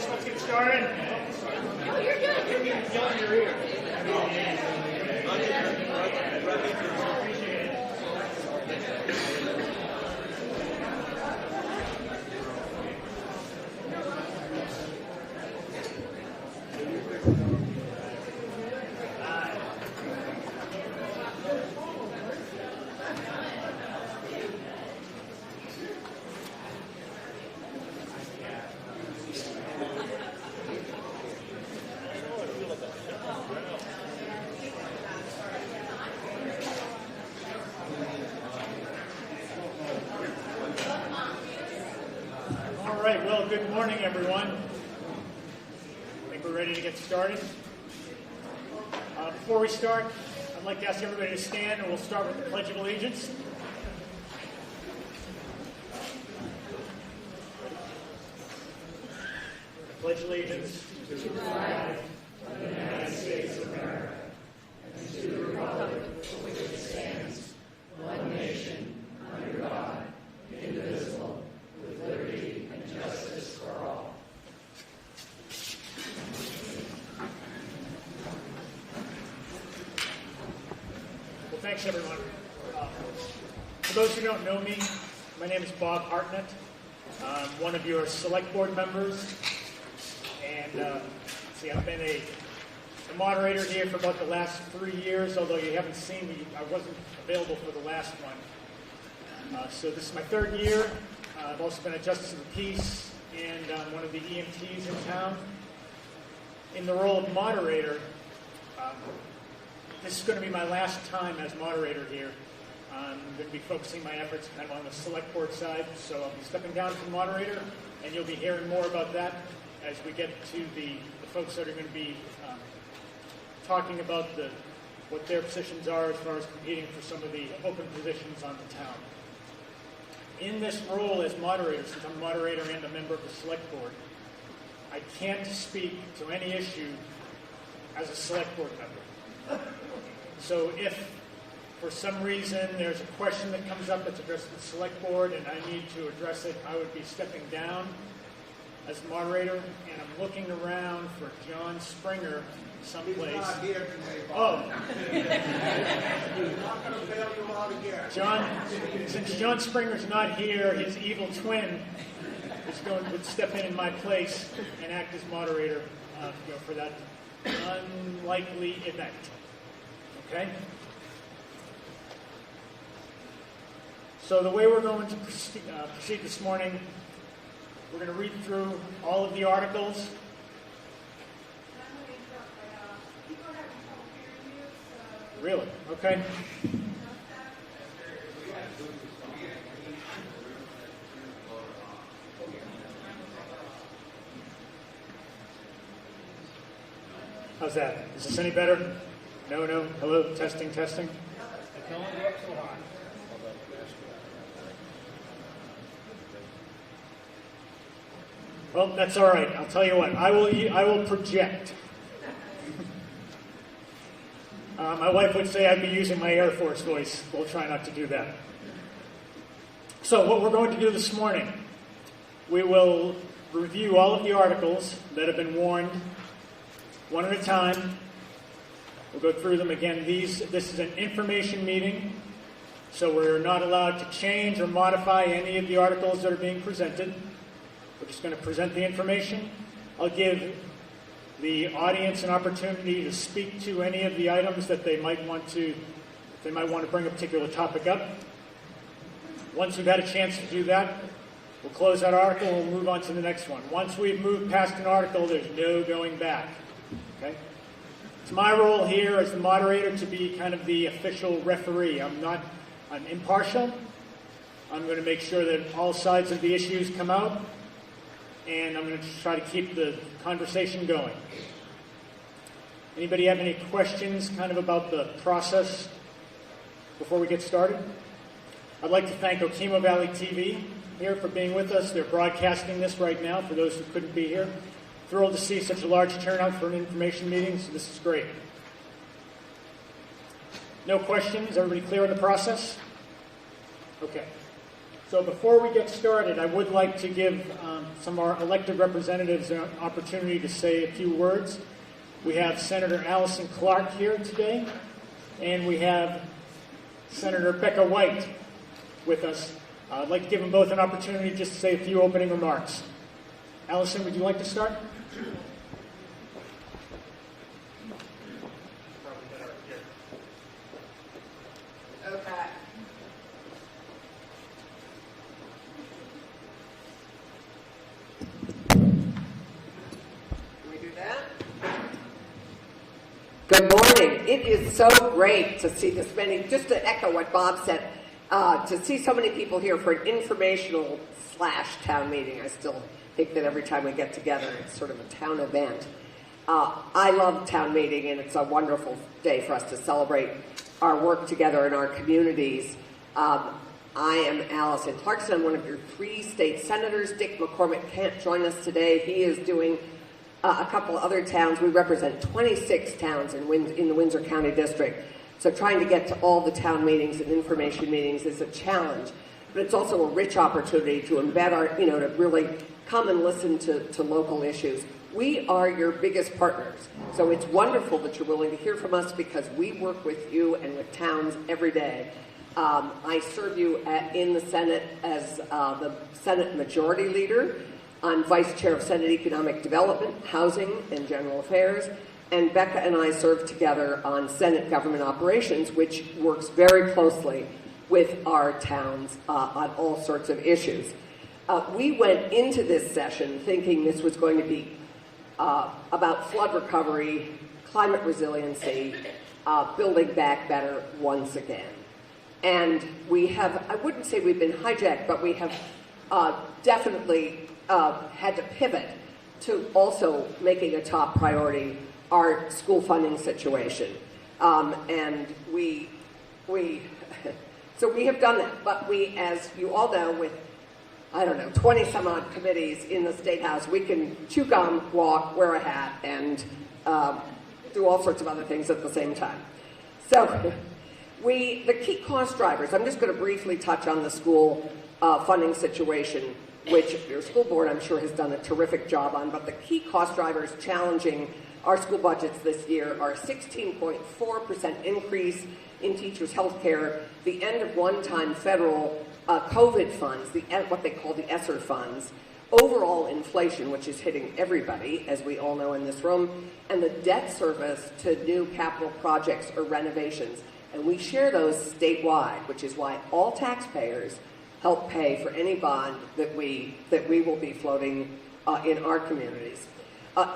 folks, let's get started. No, you're good. You're getting yelled in your ear. All right, well, good morning, everyone. I think we're ready to get started. Before we start, I'd like to ask everybody to stand, and we'll start with the Pledge of Allegiance. I pledge allegiance to the flag of the United States of America and to the republic for which it stands, one nation, under God, indivisible, with liberty and justice for all. Well, thanks, everyone. For those who don't know me, my name is Bob Hartnett. I'm one of your select board members. And I've been a moderator here for about the last 3 years, although you haven't seen me. I wasn't available for the last one. So this is my third year. I've also been a justice of the peace and one of the EMTs in town. In the role of moderator, this is going to be my last time as moderator here. I'm going to be focusing my efforts kind of on the select board side, so I'll be stepping down from moderator, and you'll be hearing more about that as we get to the folks that are going to be talking about what their positions are as far as competing for some of the open positions on the town. In this role as moderator, since I'm a moderator and a member of the select board, I can't speak to any issue as a select board member. So if for some reason there's a question that comes up that's addressed to the select board and I need to address it, I would be stepping down as moderator, and I'm looking around for John Springer someplace. He's not here today, Oh. Bob. He's not going to bail you out again. Since John Springer's not here, his evil twin would step in my place and act as moderator for that unlikely event. Okay? So the way we're going to proceed this morning, we're going to read through all of the articles. Really? Okay. How's that? Is this any better? No, no. Hello? Testing, testing. It can only go up so high. Well, that's all right. I'll tell you what. I will project. My wife would say I'd be using my Air Force voice. We'll try not to do that. So what we're going to do this morning, we will review all of the articles that have been warned one at a time. We'll go through them again. This is an information meeting, so we're not allowed to change or modify any of the articles that are being presented. We're just going to present the information. I'll give the audience an opportunity to speak to any of the items that they might want to bring a particular topic up. Once we've had a chance to do that, we'll close that article and we'll move on to the next one. Once we've moved past an article, there's no going back. Okay? It's my role here as the moderator to be kind of the official referee. I'm impartial. I'm going to make sure that all sides of the issues come out, and I'm going to try to keep the conversation going. Anybody have any questions kind of about the process before we get started? I'd like to thank Okemo Valley TV here for being with us. They're broadcasting this right now for those who couldn't be here. Thrilled to see such a large turnout for an information meeting, so this is great. No questions? Everybody clear on the process? Okay. So before we get started, I would like to give some of our elected representatives an opportunity to say a few words. We have Senator Allison Clark here today, and we have Senator Becca White with us. I'd like to give them both an opportunity just to say a few opening remarks. Allison, would you like to start? Okay. Can we do that? Good morning. It is so great to see this many, just to echo what Bob said, to see so many people here for an informational / town meeting. I still think that every time we get together, it's sort of a town event. I love town meeting, and it's a wonderful day for us to celebrate our work together in our communities. I am Allison Clarkson. I'm one of your 3 state senators. Dick McCormick can't join us today. He is doing a couple other towns. We represent 26 towns in the Windsor County District. So trying to get to all the town meetings and information meetings is a challenge. But it's also a rich opportunity to embed our, to really come and listen to local issues. We are your biggest partners. So it's wonderful that you're willing to hear from us because we work with you and with towns every day. I serve you in the Senate as the Senate Majority Leader. I'm Vice Chair of Senate Economic Development, Housing, and General Affairs. And Becca and I serve together on Senate Government Operations, which works very closely with our towns on all sorts of issues. We went into this session thinking this was going to be about flood recovery, climate resiliency, building back better once again. And we have, I wouldn't say we've been hijacked, but we have definitely had to pivot to also making a top priority our school funding situation. And so we have done that, but we, as you all know, with 20 some odd committees in the State House, we can chew gum, walk, wear a hat, and do all sorts of other things at the same time. So the key cost drivers, I'm just going to briefly touch on the school funding situation, which your school board, I'm sure, has done a terrific job on, but the key cost drivers challenging our school budgets this year are a 16.4% increase in teachers' health care, the end of one-time federal COVID funds, what they call the ESSER funds, overall inflation, which is hitting everybody, as we all know in this room, and the debt service to new capital projects or renovations. And we share those statewide, which is why all taxpayers help pay for any bond that we will be floating in our communities.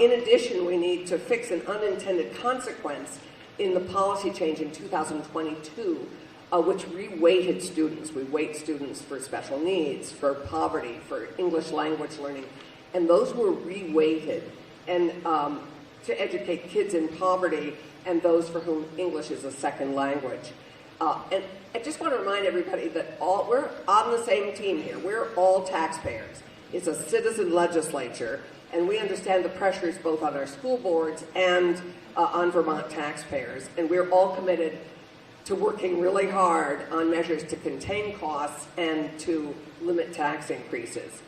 In addition, we need to fix an unintended consequence in the policy change in 2022, which reweighted students. We weight students for special needs, for poverty, for English language learning, and those were reweighted and to educate kids in poverty and those for whom English is a second language. And I just want to remind everybody that we're on the same team here. We're all taxpayers. It's a citizen legislature, and we understand the pressures both on our school boards and on Vermont taxpayers. And we're all committed to working really hard on measures to contain costs and to limit tax increases.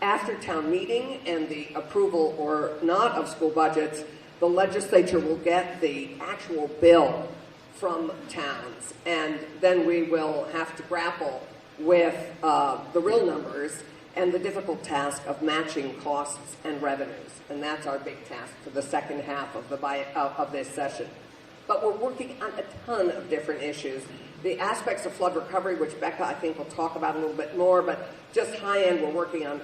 After town meeting and the approval or not of school budgets, the legislature will get the actual bill from towns, and then we will have to grapple with the real numbers and the difficult task of matching costs and revenues. And that's our big task for the second half of this session. But we're working on a ton of different issues. The aspects of flood recovery, which Becca, I think, will talk about a little bit more, but just high end, we're working on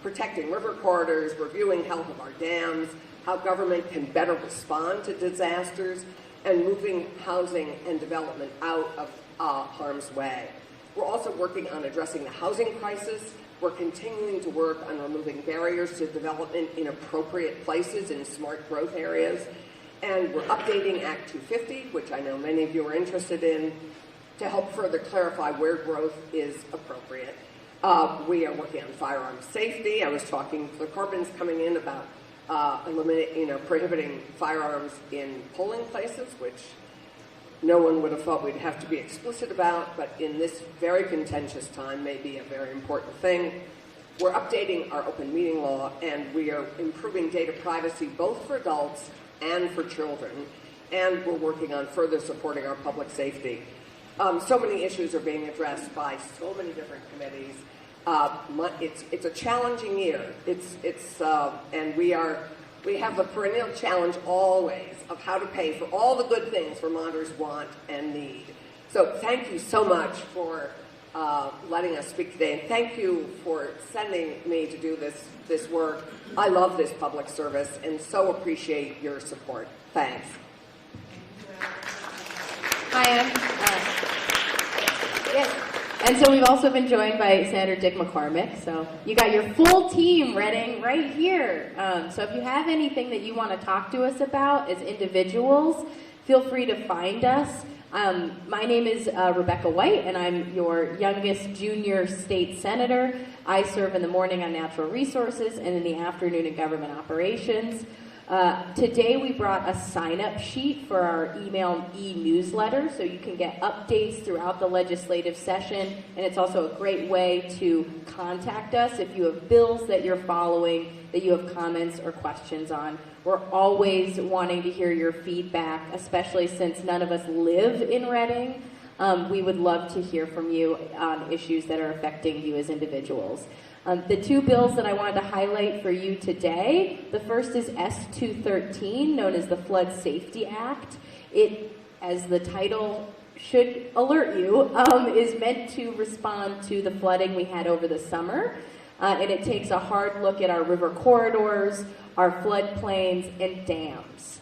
protecting river corridors, reviewing health of our dams, how government can better respond to disasters, and moving housing and development out of harm's way. We're also working on addressing the housing crisis. We're continuing to work on removing barriers to development in appropriate places in smart growth areas. And we're updating Act 250, which I know many of you are interested in, to help further clarify where growth is appropriate. We are working on firearm safety. I was talking to the Corbins coming in about prohibiting firearms in polling places, which no one would have thought we'd have to be explicit about, but in this very contentious time may be a very important thing. We're updating our open meeting law, and we are improving data privacy both for adults and for children, and we're working on further supporting our public safety. So many issues are being addressed by so many different committees. It's a challenging year. And we have the perennial challenge always of how to pay for all the good things Vermonters want and need. So thank you so much for letting us speak today, and thank you for sending me to do this work. I love this public service and so appreciate your support. Thanks. Hi, Ann. Yes. And so we've also been joined by Senator Dick McCormick. So you got your full team, Reading, right here. So if you have anything that you want to talk to us about as individuals, feel free to find us. My name is Rebecca White, and I'm your youngest junior state senator. I serve in the morning on natural resources and in the afternoon in government operations. Today we brought a sign-up sheet for our email e-newsletter, so you can get updates throughout the legislative session, and it's also a great way to contact us if you have bills that you're following, that you have comments or questions on. We're always wanting to hear your feedback, especially since none of us live in Reading. We would love to hear from you on issues that are affecting you as individuals. The two bills that I wanted to highlight for you today, the first is S213, known as the Flood Safety Act. It, as the title should alert you, is meant to respond to the flooding we had over the summer. And it takes a hard look at our river corridors, our floodplains, and dams.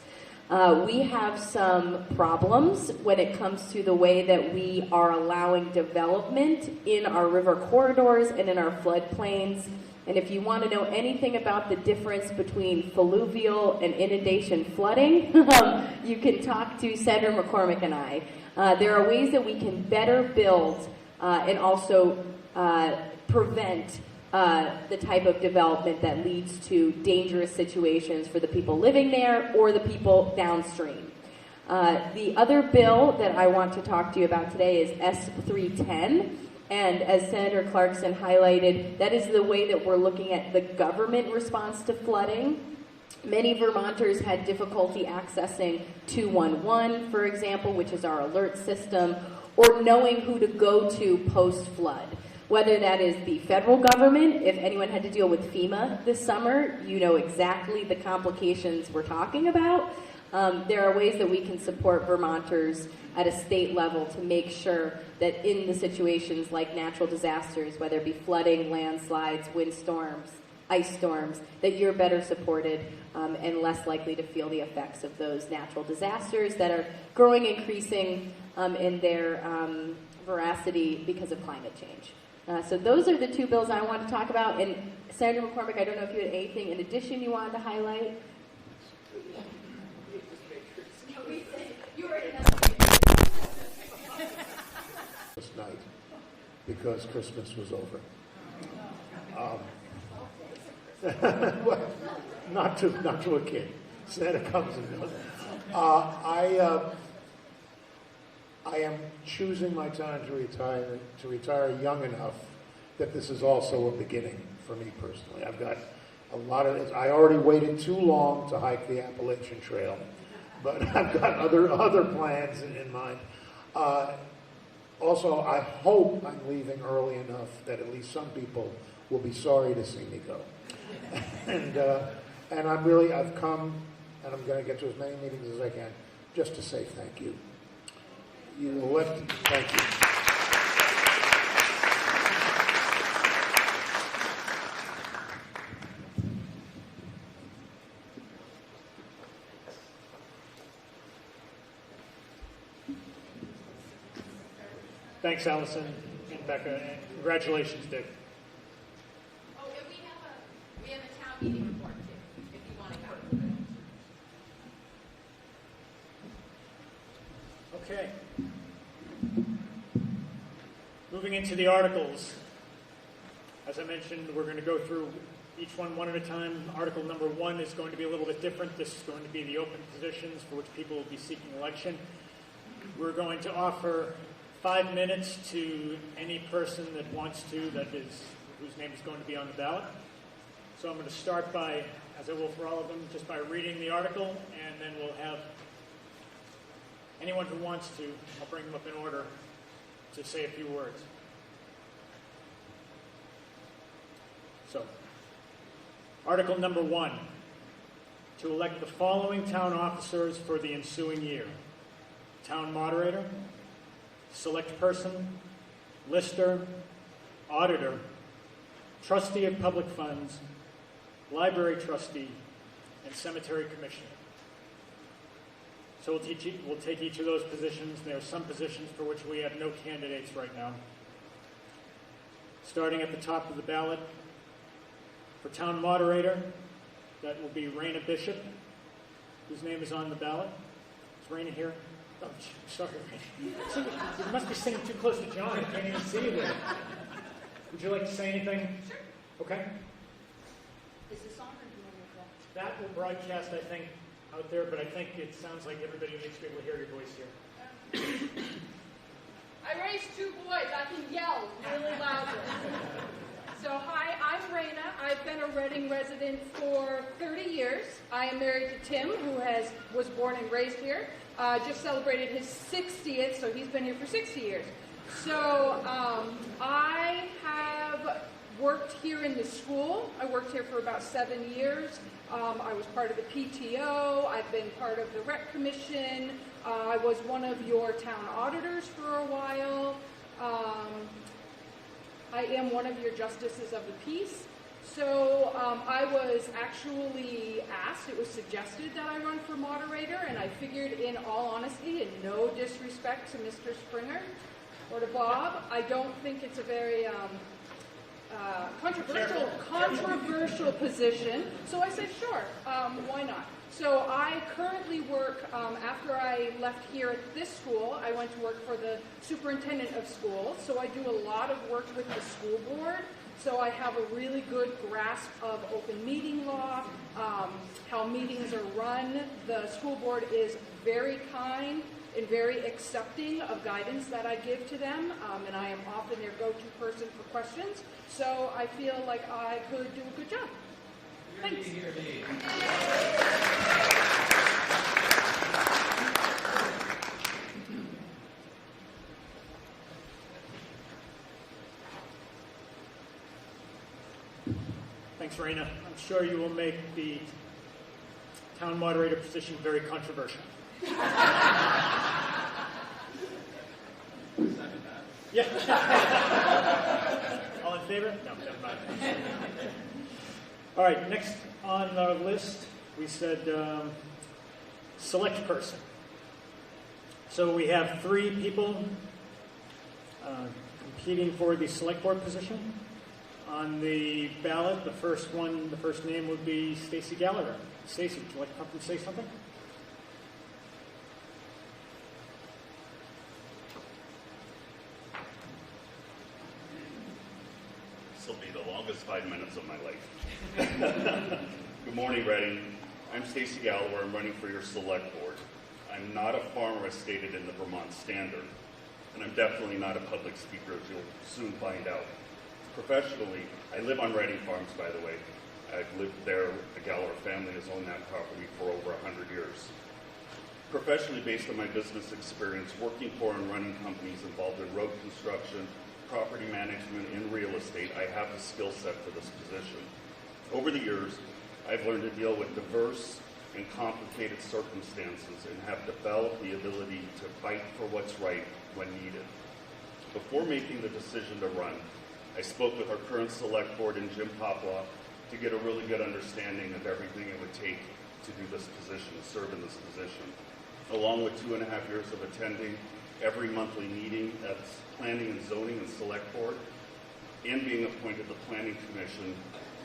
We have some problems when it comes to the way that we are allowing development in our river corridors and in our floodplains. And if you want to know anything about the difference between fluvial and inundation flooding, you can talk to Senator McCormick and I. There are ways that we can better build and also prevent the type of development that leads to dangerous situations for the people living there or the people downstream. The other bill that I want to talk to you about today is S310, and as Senator Clarkson highlighted, that is the way that we're looking at the government response to flooding. Many Vermonters had difficulty accessing 211, for example, which is our alert system, or knowing who to go to post-flood. Whether that is the federal government, if anyone had to deal with FEMA this summer, you know exactly the complications we're talking about. There are ways that we can support Vermonters at a state level to make sure that in the situations like natural disasters, whether it be flooding, landslides, windstorms, ice storms, that you're better supported and less likely to feel the effects of those natural disasters that are growing, increasing in their veracity because of climate change. So those are the two bills I want to talk about. And Senator McCormick, I don't know if you had anything in addition you wanted to highlight. This night, because Christmas was over. Well, not to a kid. Santa comes and goes. I am choosing my time to retire young enough that this is also a beginning for me personally. I've got a lot of, I already waited too long to hike the Appalachian Trail, but I've got other plans in mind. Also, I hope I'm leaving early enough that at least some people will be sorry to see me go. And I've come, and I'm going to get to as many meetings as I can, just to say thank you. You left. Thank you. Thanks, Allison and Becca, and congratulations, Dick. Oh, and we have a town meeting report too, if you want to go. Okay. Moving into the articles. As I mentioned, we're going to go through each one at a time. Article number 1 is going to be a little bit different. This is going to be the open positions for which people will be seeking election. We're going to offer 5 minutes to any person that wants to, whose name is going to be on the ballot. So I'm going to start by, as I will for all of them, just by reading the article, and then we'll have anyone who wants to, I'll bring them up in order to say a few words. So, Article number 1, to elect the following town officers for the ensuing year. Town moderator, select person, lister, auditor, trustee of public funds, library trustee, and cemetery commissioner. So we'll take each of those positions. There are some positions for which we have no candidates right now. Starting at the top of the ballot, for town moderator, that will be Raina Bishop, whose name is on the ballot. Is Raina here? Oh, sorry, Raina. You must be sitting too close to John. I can't even see you there. Would you like to say anything? Sure. Okay. Is this on or do you want me to? That will broadcast, I think, out there, but I think it sounds like everybody needs to be able to hear your voice here. I raised 2 boys. I can yell really loudly. So hi, I'm Raina. I've been a Reading resident for 30 years. I am married to Tim, who was born and raised here. Just celebrated his 60th, so he's been here for 60 years. So I have worked here in the school. I worked here for about 7 years. I was part of the PTO. I've been part of the Rec Commission. I was one of your town auditors for a while. I am one of your justices of the peace. So I was actually asked, it was suggested that I run for moderator, and I figured in all honesty, and no disrespect to Mr. Springer or to Bob, I don't think it's a very controversial position. So I said, sure, why not? So I currently work, after I left here at this school, I went to work for the superintendent of schools. So I do a lot of work with the school board. So I have a really good grasp of open meeting law, how meetings are run. The school board is very kind and very accepting of guidance that I give to them, and I am often their go-to person for questions. So I feel like I could do a good job. Thanks. Thanks, Raina. I'm sure you will make the town moderator position very controversial. Yeah. All in favor? No, never mind. All right, next on our list, we said select person. So we have 3 people competing for the select board position. On the ballot, the first name would be Stacy Gallagher. Stacy, would you like to come and say something? This will be the longest 5 minutes of my life. Good morning, Reading. I'm Stacy Gallagher. I'm running for your select board. I'm not a farmer as stated in the Vermont Standard, and I'm definitely not a public speaker, as you'll soon find out. Professionally, I live on Reading Farms, by the way. I've lived there. The Gallagher family has owned that property for over 100 years. Professionally, based on my business experience, working for and running companies involved in road construction, property management, and real estate, I have the skill set for this position. Over the years, I've learned to deal with diverse and complicated circumstances and have developed the ability to fight for what's right when needed. Before making the decision to run, I spoke with our current select board and Jim Poplock to get a really good understanding of everything it would take to do this position, serve in this position. Along with 2.5 years of attending every monthly meeting at Planning and Zoning and Select Board, and being appointed the Planning Commission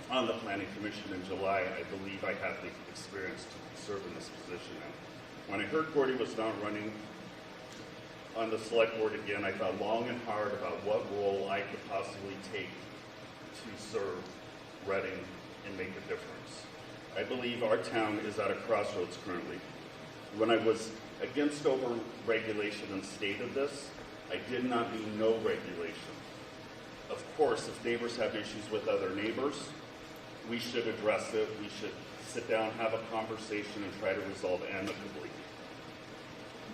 on the Planning Commission in July, I believe I have the experience to serve in this position now. When I heard Gordy was not running on the Select Board again, I thought long and hard about what role I could possibly take to serve Reading and make a difference. I believe our town is at a crossroads currently. When I was Against over-regulation and stated this, I did not mean no regulation. Of course, if neighbors have issues with other neighbors, we should address it. We should sit down, have a conversation, and try to resolve amicably.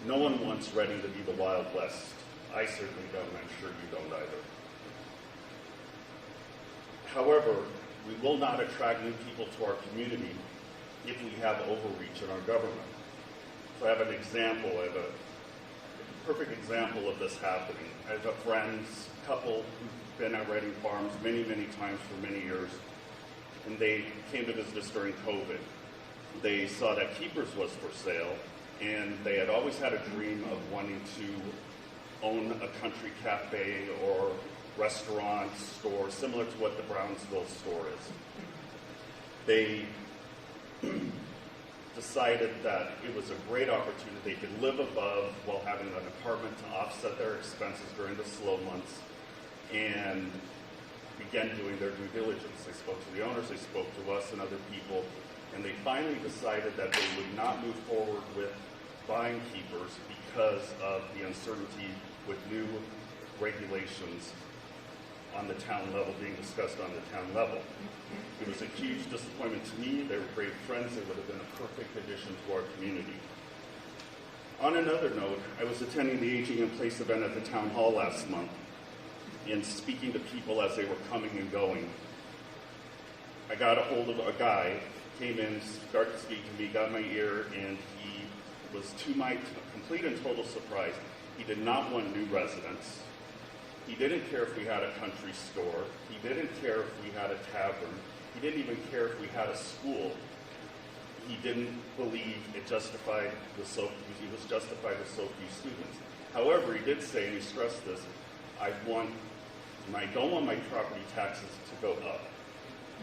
No one wants Reading to be the Wild West. I certainly don't, and I'm sure you don't either. However, we will not attract new people to our community if we have overreach in our government. So I have an example, I have a perfect example of this happening. I have a friend's couple who've been at Reading Farms many, many times for many years, and they came to visit us during COVID. They saw that Keepers was for sale, and they had always had a dream of wanting to own a country cafe or restaurant, store, similar to what the Brownsville store is. They decided that it was a great opportunity. They could live above while having an apartment to offset their expenses during the slow months, and began doing their due diligence. They spoke to the owners, they spoke to us and other people, and they finally decided that they would not move forward with buying Keepers because of the uncertainty with new regulations on the town level, being discussed on the town level. It was a huge disappointment to me. They were great friends. They would have been a perfect addition to our community. On another note, I was attending the Aging in Place event at the town hall last month and speaking to people as they were coming and going. I got a hold of a guy, came in, started to speak to me, got my ear, and he was, to my complete and total surprise, he did not want new residents. He didn't care if we had a country store. He didn't care if we had a tavern. He didn't even care if we had a school. He didn't believe it justified he was justified with so few students. However, he did say, and he stressed this, I don't want my property taxes to go up.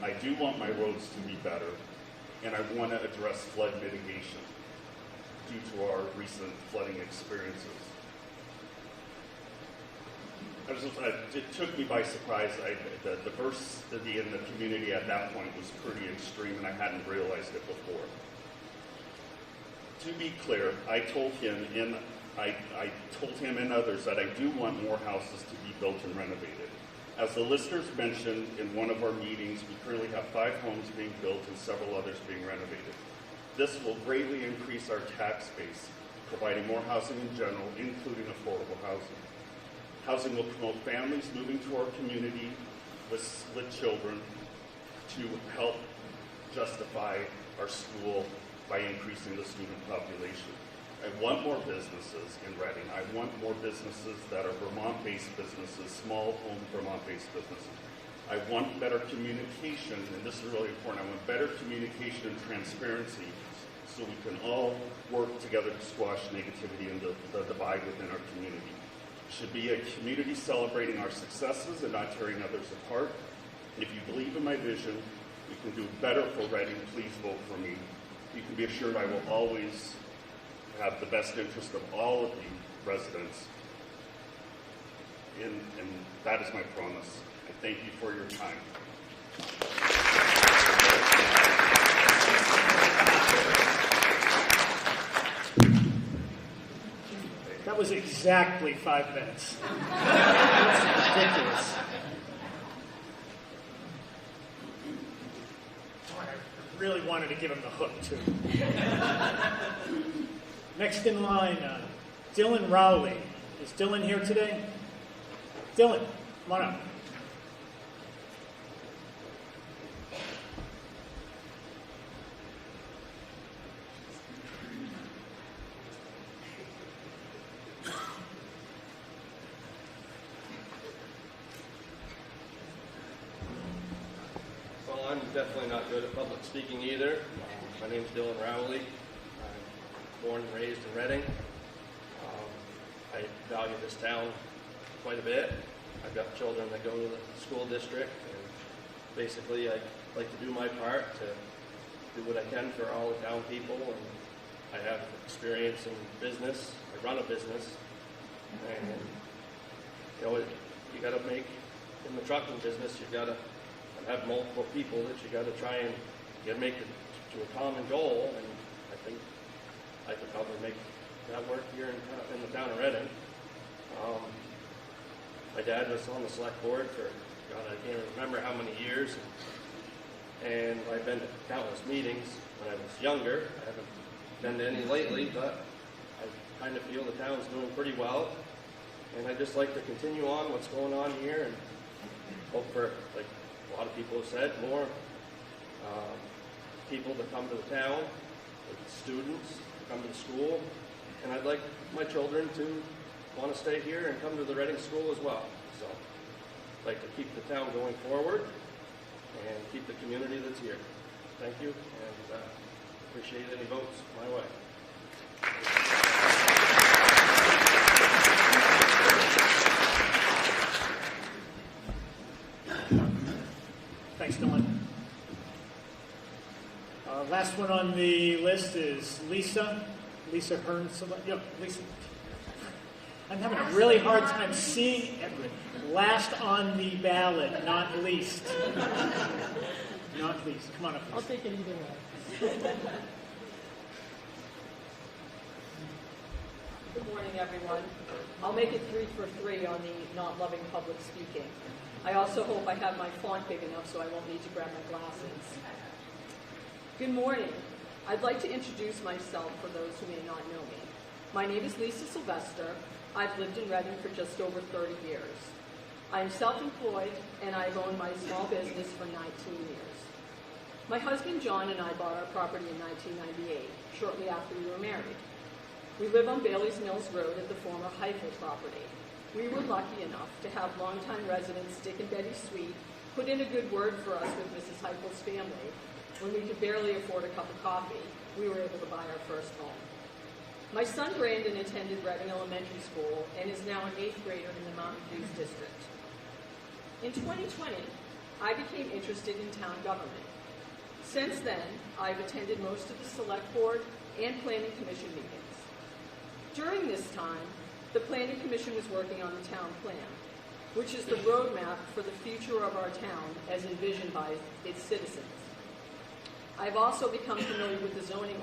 I do want my roads to be better, and I want to address flood mitigation due to our recent flooding experiences. It took me by surprise. The diversity in the community at that point was pretty extreme, and I hadn't realized it before. To be clear, I told him and others that I do want more houses to be built and renovated. As the listeners mentioned in one of our meetings, we currently have 5 homes being built and several others being renovated. This will greatly increase our tax base, providing more housing in general, including affordable housing. Housing will promote families moving to our community with children to help justify our school by increasing the student population. I want more businesses in Reading. I want more businesses that are Vermont-based businesses, small home Vermont-based businesses. I want better communication, and this is really important. I want better communication and transparency so we can all work together to squash negativity and the divide within our community. It should be a community celebrating our successes and not tearing others apart. And if you believe in my vision, we can do better for Reading. Please vote for me. You can be assured I will always have the best interest of all of the residents, and that is my promise. I thank you for your time. That was exactly 5 minutes. That's ridiculous. I really wanted to give him the hook, too. Next in line, Dylan Rowley. Is Dylan here today? Dylan, come on up. Well, I'm definitely not good at public speaking either. My name's Dylan Rowley. I'm born and raised in Reading. I value this town quite a bit. I've got children that go to the school district, and basically I like to do my part to do what I can for all the town people, and I have experience in business. I run a business, and you got to make, in the trucking business, you got to have multiple people that you got to try and make it to a common goal, and I think I could probably make that work here in the town of Reading. My dad was on the select board for, God, I can't remember how many years. And I've been to countless meetings when I was younger. I haven't been to any lately, but I kind of feel the town's doing pretty well. And I'd just like to continue on what's going on here and hope for, like a lot of people have said, more people to come to the town, like students to come to the school. And I'd like my children to want to stay here and come to the Reading School as well. So I'd like to keep the town going forward and keep the community that's here. Thank you, and appreciate any votes my way. Thanks, Dylan. Last one on the list is Lisa. Lisa Hearns. Yep, Lisa. I'm having a really hard time seeing everything. Last on the ballot, not least. Not least. Come on up. I'll take it either way. Good morning, everyone. I'll make it 3 for 3 on the not loving public speaking. I also hope I have my font big enough so I won't need to grab my glasses. Good morning. I'd like to introduce myself for those who may not know me. My name is Lisa Sylvester. I've lived in Reading for just over 30 years. I am self-employed and I've owned my small business for 19 years. My husband John and I bought our property in 1998, shortly after we were married. We live on Bailey's Mills Road at the former Heifel property. We were lucky enough to have longtime residents Dick and Betty Sweet put in a good word for us with Mrs. Heifel's family. When we could barely afford a cup of coffee, we were able to buy our first home. My son Brandon attended Reading Elementary School and is now an 8th grader in the Mountain Views district. In 2020, I became interested in town government. Since then, I've attended most of the select board and planning commission meetings. During this time, the planning commission was working on the town plan, which is the roadmap for the future of our town as envisioned by its citizens. I've also become familiar with the zoning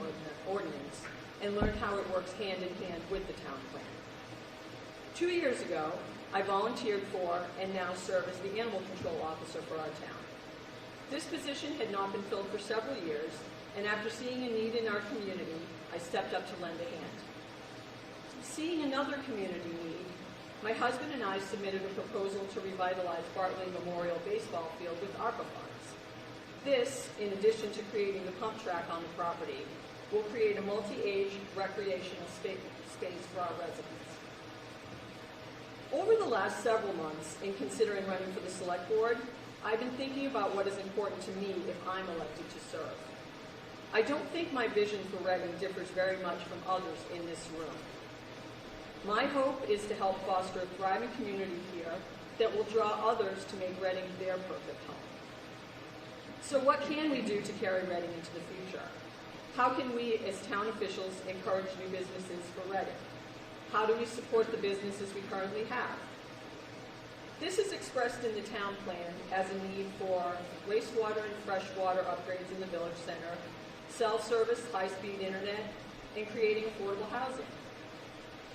ordinance and learned how it works hand in hand with the town plan. 2 years ago, I volunteered for and now serve as the animal control officer for our town. This position had not been filled for several years, and after seeing a need in our community, I stepped up to lend a hand. Seeing another community need, my husband and I submitted a proposal to revitalize Bartley Memorial Baseball Field with ARPA funds. This, in addition to creating the pump track on the property, will create a multi-age recreational space for our residents. Over the last several months, in considering running for the select board, I've been thinking about what is important to me if I'm elected to serve. I don't think my vision for Reading differs very much from others in this room. My hope is to help foster a thriving community here that will draw others to make Reading their perfect home. So what can we do to carry Reading into the future? How can we, as town officials, encourage new businesses for Reading? How do we support the businesses we currently have? This is expressed in the town plan as a need for wastewater and freshwater upgrades in the village center, self-service, high-speed internet, and creating affordable housing.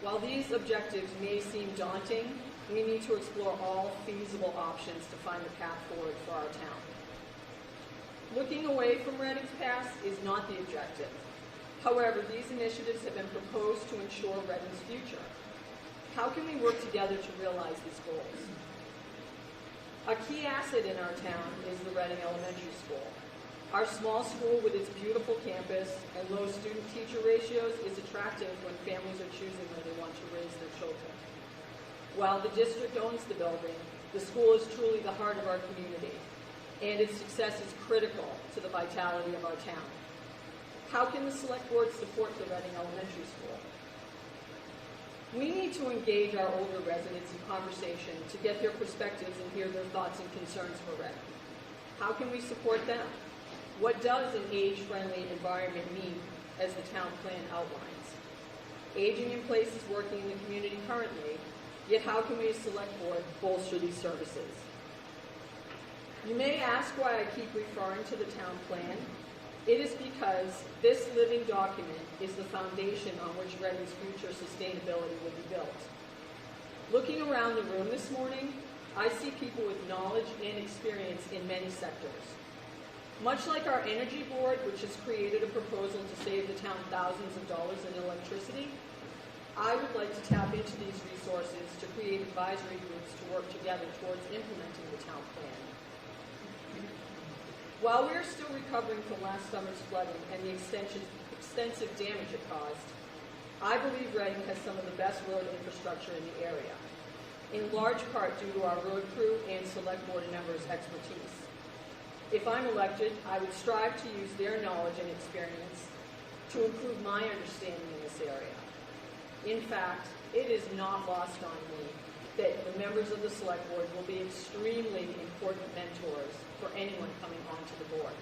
While these objectives may seem daunting, we need to explore all feasible options to find a path forward for our town. Looking away from Reading's past is not the objective. However, these initiatives have been proposed to ensure Reading's future. How can we work together to realize these goals? A key asset in our town is the Reading Elementary School. Our small school with its beautiful campus and low student-teacher ratios is attractive when families are choosing where they want to raise their children. While the district owns the building, the school is truly the heart of our community, and its success is critical to the vitality of our town. How can the select board support the Reading Elementary School? We need to engage our older residents in conversation to get their perspectives and hear their thoughts and concerns for Reading. How can we support them? What does an age-friendly environment mean as the town plan outlines? Aging in place is working in the community currently, yet how can we as select board bolster these services? You may ask why I keep referring to the town plan. It is because this living document is the foundation on which Reading's future sustainability will be built. Looking around the room this morning, I see people with knowledge and experience in many sectors. Much like our energy board, which has created a proposal to save the town thousands of dollars in electricity, I would like to tap into these resources to create advisory groups to work together towards implementing the town plan. While we are still recovering from last summer's flooding and the extensive damage it caused, I believe Reading has some of the best road infrastructure in the area, in large part due to our road crew and select board members' expertise. If I'm elected, I would strive to use their knowledge and experience to improve my understanding in this area. In fact, it is not lost on me that the members of the select board will be extremely important mentors for anyone coming onto the board.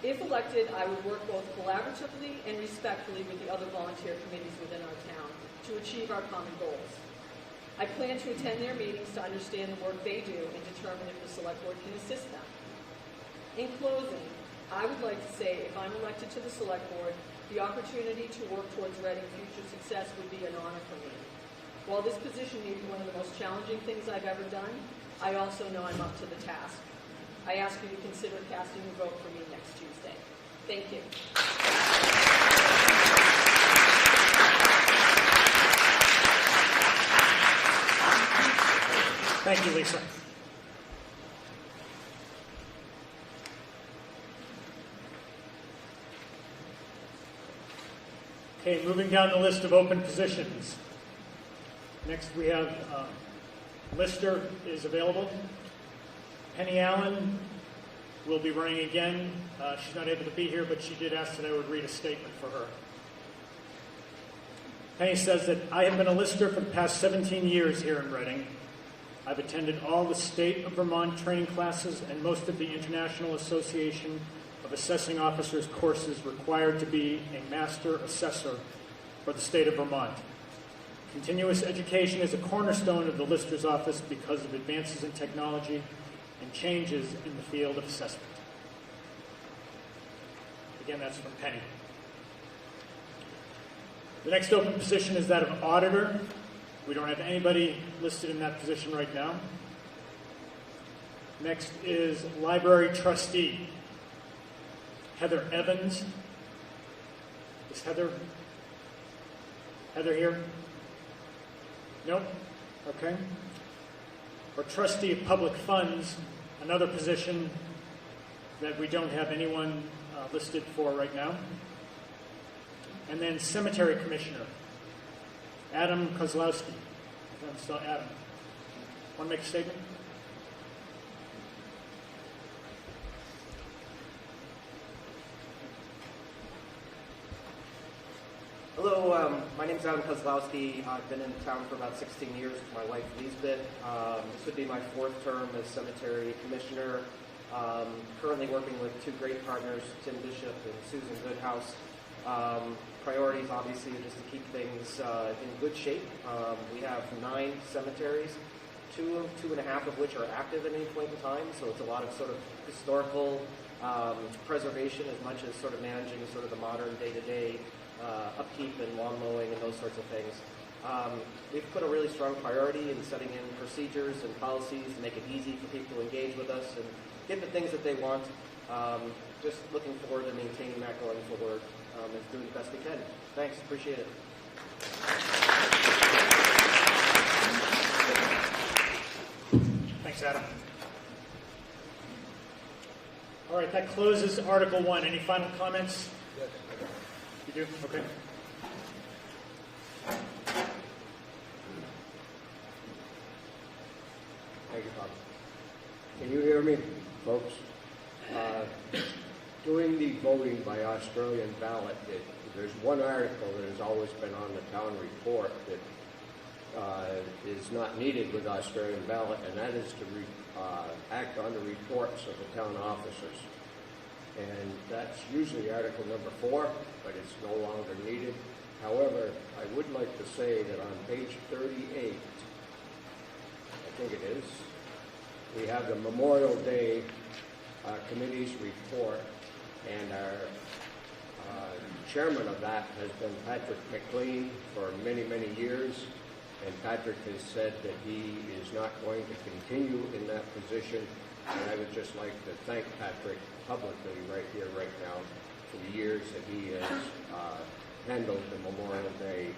If elected, I would work both collaboratively and respectfully with the other volunteer committees within our town to achieve our common goals. I plan to attend their meetings to understand the work they do and determine if the select board can assist them. In closing, I would like to say if I'm elected to the select board, the opportunity to work towards Reading's future success would be an honor for me. While this position may be one of the most challenging things I've ever done, I also know I'm up to the task. I ask you to consider casting your vote for me next Tuesday. Thank you. Thank you, Lisa. Okay, moving down the list of open positions. Next we have Lister is available. Penny Allen will be running again. She's not able to be here, but she did ask that I would read a statement for her. Penny says that I have been a Lister for the past 17 years here in Reading. I've attended all the state of Vermont training classes and most of the International Association of Assessing Officers courses required to be a master assessor for the state of Vermont. Continuous education is a cornerstone of the Lister's office because of advances in technology and changes in the field of assessment. Again, that's from Penny. The next open position is that of auditor. We don't have anybody listed in that position right now. Next is library trustee. Heather Evans. Is Heather here? Nope. Okay. Or trustee of public funds, another position that we don't have anyone listed for right now. And then cemetery commissioner, Adam Kozlowski. Adam, want to make a statement? Hello, my name is Adam Kozlowski. I've been in town for about 16 years with my wife, Lisbeth. This would be my fourth term as cemetery commissioner. Currently working with two great partners, Tim Bishop and Susan Goodhouse. Priorities, obviously, are just to keep things in good shape. We have 9 cemeteries, 2.5 of which are active at any point in time, so it's a lot of sort of historical preservation as much as sort of managing sort of the modern day-to-day upkeep and lawn mowing and those sorts of things. We've put a really strong priority in setting in procedures and policies to make it easy for people to engage with us and get the things that they want. Just looking forward to maintaining that going forward and doing the best we can. Thanks, appreciate it. Thanks, Adam. All right, that closes Article 1. Any final comments? Yes. You do? Okay. Thank you, Bob. Can you hear me, folks? Doing the voting by Australian ballot, there's one article that has always been on the town report that is not needed with Australian ballot, and that is to act on the reports of the town officers. And that's usually Article number 4, but it's no longer needed. However, I would like to say that on page 38, I think it is, we have the Memorial Day Committee's report, And our chairman of that has been Patrick McLean for many, many years. And Patrick has said that he is not going to continue in that position. And I would just like to thank Patrick publicly right here, right now, for the years that he has handled the Memorial Day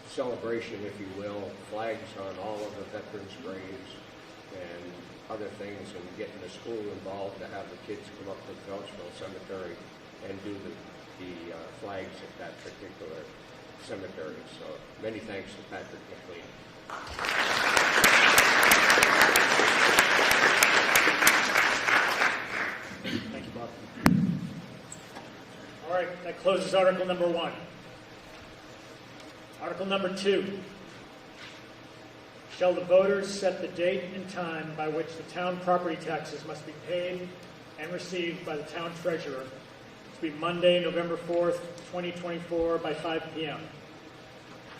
celebration, if you will, flags on all of the veterans' graves and other things, and getting the school involved to have the kids come up to Phelpsville Cemetery and do the flags at that particular cemetery. So many thanks to Patrick McLean. Thank you, Bob. All right, that closes Article number 1. Article number 2. Shall the voters set the date and time by which the town property taxes must be paid and received by the town treasurer to be Monday, November 4th, 2024 by 5 p.m.?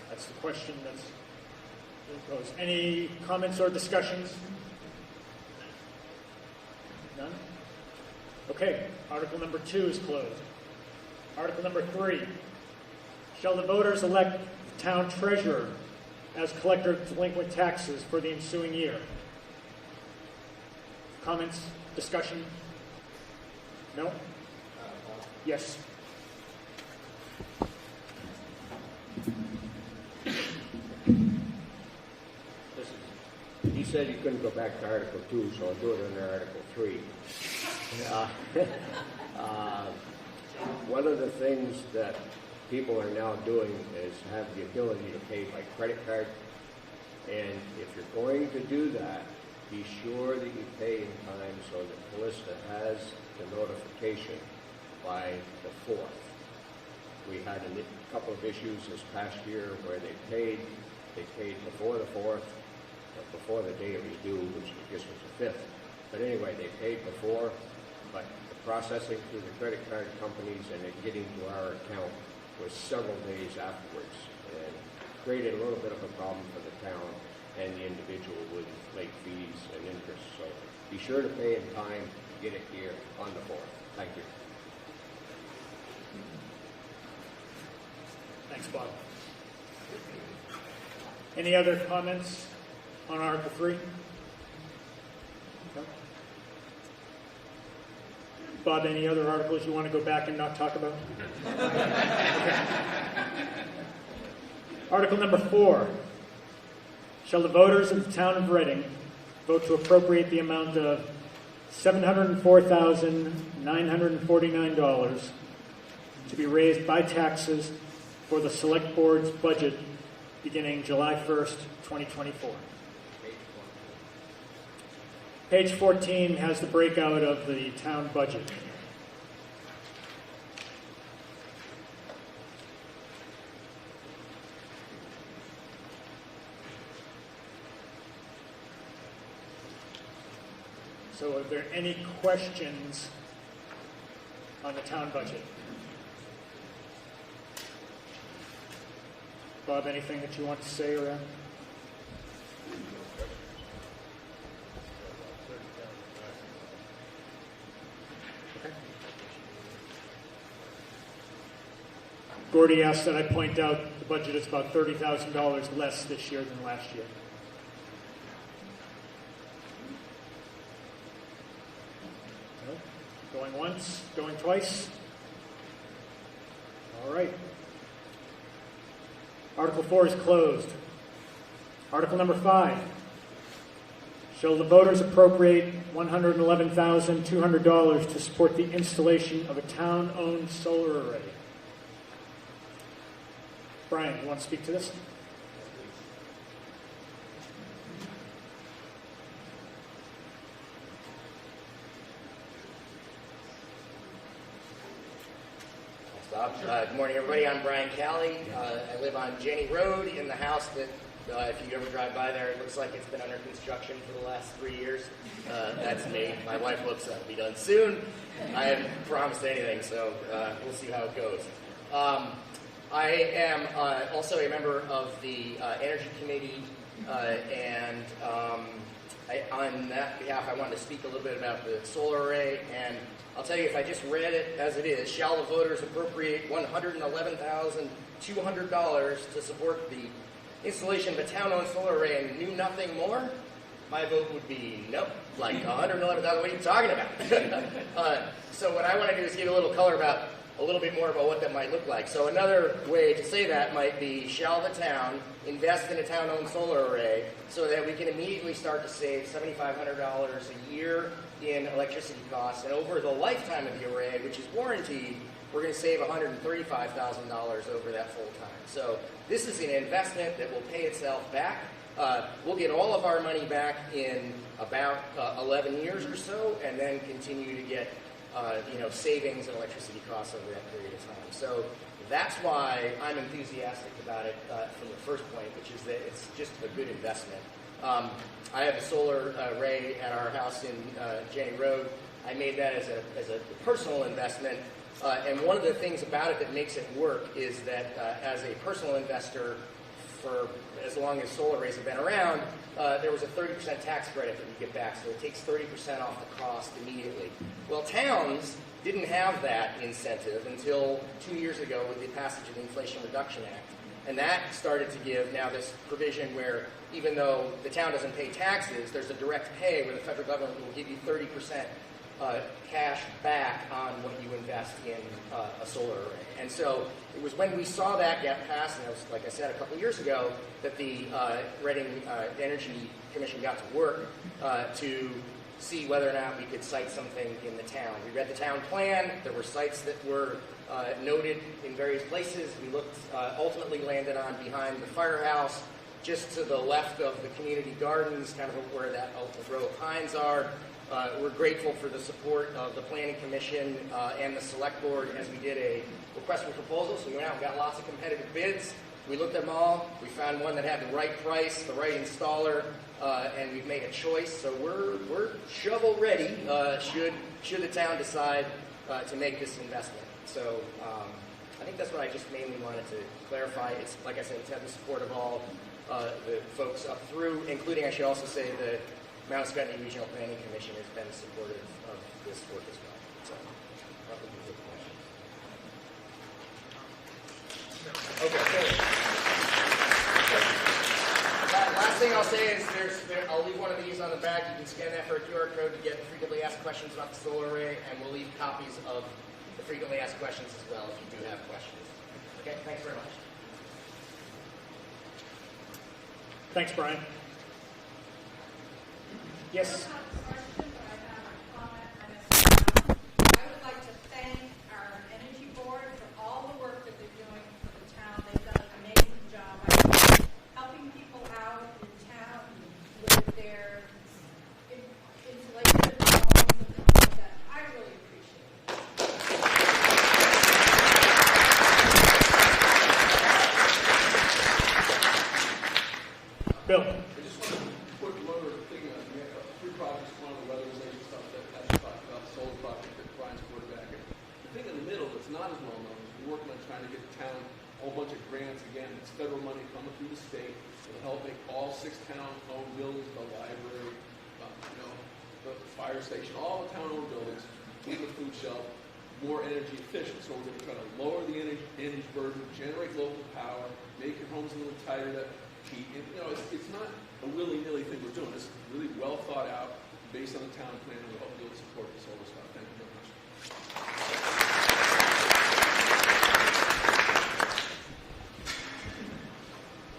That's the question that's being posed. Any comments or discussions? None? Okay, Article number 2 is closed. Article number 3. Shall the voters elect the town treasurer as collector of delinquent taxes for the ensuing year? Comments? Discussion? No? Yes. He said he couldn't go back to Article 2, so I'll do it under Article 3. One of the things that people are now doing is have the ability to pay by credit card. And if you're going to do that, be sure that you pay in time so that Calista has the notification by the 4th. We had a couple of issues this past year where they paid before the 4th, but before the day it was due, which I guess was the 5th. But anyway, they paid before, but the processing through the credit card companies and it getting to our account was several days afterwards, and created a little bit of a problem for the town and the individual with late fees and interest. So be sure to pay in time to get it here on the 4th. Thank you. Thanks, Bob. Any other comments on Article 3? No? Bob, any other articles you want to go back and not talk about? Okay. Article number 4. Shall the voters of the town of Reading vote to appropriate the amount of $704,949 to be raised by taxes for the Select Board's budget beginning July 1st, 2024. Page 14 has the breakout of the town budget. So are there any questions on the town budget? Bob, anything that you want to say around? Okay. Gordy asked that I point out the budget is about $30,000 less this year than last year. No? Going once, going twice? All right. Article 4 is closed. Article number 5. Shall the voters appropriate $111,200 to support the installation of a town-owned solar array? Brian, you want to speak to this? Good morning, everybody. I'm Brian Calley. I live on Jenny Road in the house that, if you ever drive by there, it looks like it's been under construction for the last 3 years. That's me. My wife hopes that'll be done soon. I haven't promised anything, so we'll see how it goes. I am also a member of the Energy Committee, and on that behalf, I wanted to speak a little bit about the solar array, and I'll tell you, if I just read it as it is, shall the voters appropriate $111,200 to support the installation of a town-owned solar array and knew nothing more? My vote would be nope, like $111,000, what are you talking about? So what I want to do is give a little color about a little bit more about what that might look like. So another way to say that might be, shall the town invest in a town-owned solar array so that we can immediately start to save $7,500 a year in electricity costs, and over the lifetime of the array, which is warranted, we're going to save $135,000 over that full time. So this is an investment that will pay itself back. We'll get all of our money back in about 11 years or so, and then continue to get savings in electricity costs over that period of time. So that's why I'm enthusiastic about it from the first point, which is that it's just a good investment. I have a solar array at our house in Jenny Road. I made that as a personal investment. And one of the things about it that makes it work is that as a personal investor, for as long as solar arrays have been around, there was a 30% tax credit that you get back, so it takes 30% off the cost immediately. Well, towns didn't have that incentive until 2 years ago with the passage of the Inflation Reduction Act. And that started to give now this provision where even though the town doesn't pay taxes, there's a direct pay where the federal government will give you 30% cash back on what you invest in a solar array. And so it was when we saw that get passed, and it was, like I said, a couple of years ago, that the Reading Energy Commission got to work to see whether or not we could cite something in the town. We read the town plan. There were sites that were noted in various places. We looked, ultimately landed on behind the firehouse, just to the left of the community gardens, kind of where that row of pines are. We're grateful for the support of the Planning Commission and the Select Board as we did a request for proposal. So we went out and got lots of competitive bids. We looked at them all. We found one that had the right price, the right installer, and we've made a choice. So we're shovel ready should the town decide to make this investment. So I think that's what I just mainly wanted to clarify. It's, like I said, it's had the support of all the folks up through, including, I should also say, the Mount Scotney Regional Planning Commission has been supportive of this work as well. So, that would be the question. Okay. Last thing I'll say is I'll leave one of these on the back. You can scan that for a QR code to get frequently asked questions about the solar array, and we'll leave copies of the frequently asked questions as well if you do have questions. Okay, thanks very much. Thanks, Brian. Yes. I would like to thank our Energy Board for all the work that they're doing for the town. They've done an amazing job helping people out in town with their insulation problems and things like that. I really appreciate it. Bill. Again, it's federal money coming through the state. It'll help make all 6 town-owned buildings, the library, the fire station, all the town-owned buildings, even the food shelf, more energy efficient. So we're going to try to lower the energy burden, generate local power, make your homes a little tighter to heat. And, it's not a willy-nilly thing we're doing. It's really well thought out, based on the town plan, and we hope you'll support this solar stuff. Thank you very much.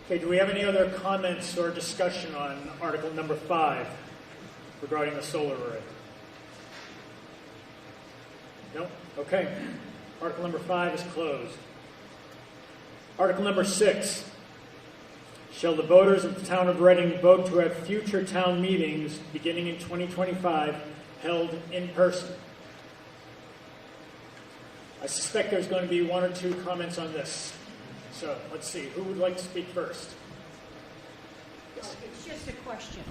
Okay, do we have any other comments or discussion on Article number 5 regarding the solar array? No? Okay. Article number 5 is closed. Article number 6. Shall the voters of the town of Reading vote to have future town meetings beginning in 2025 held in person? I suspect there's going to be 1 or 2 comments on this. So let's see, who would like to speak first? Yes. It's just a question.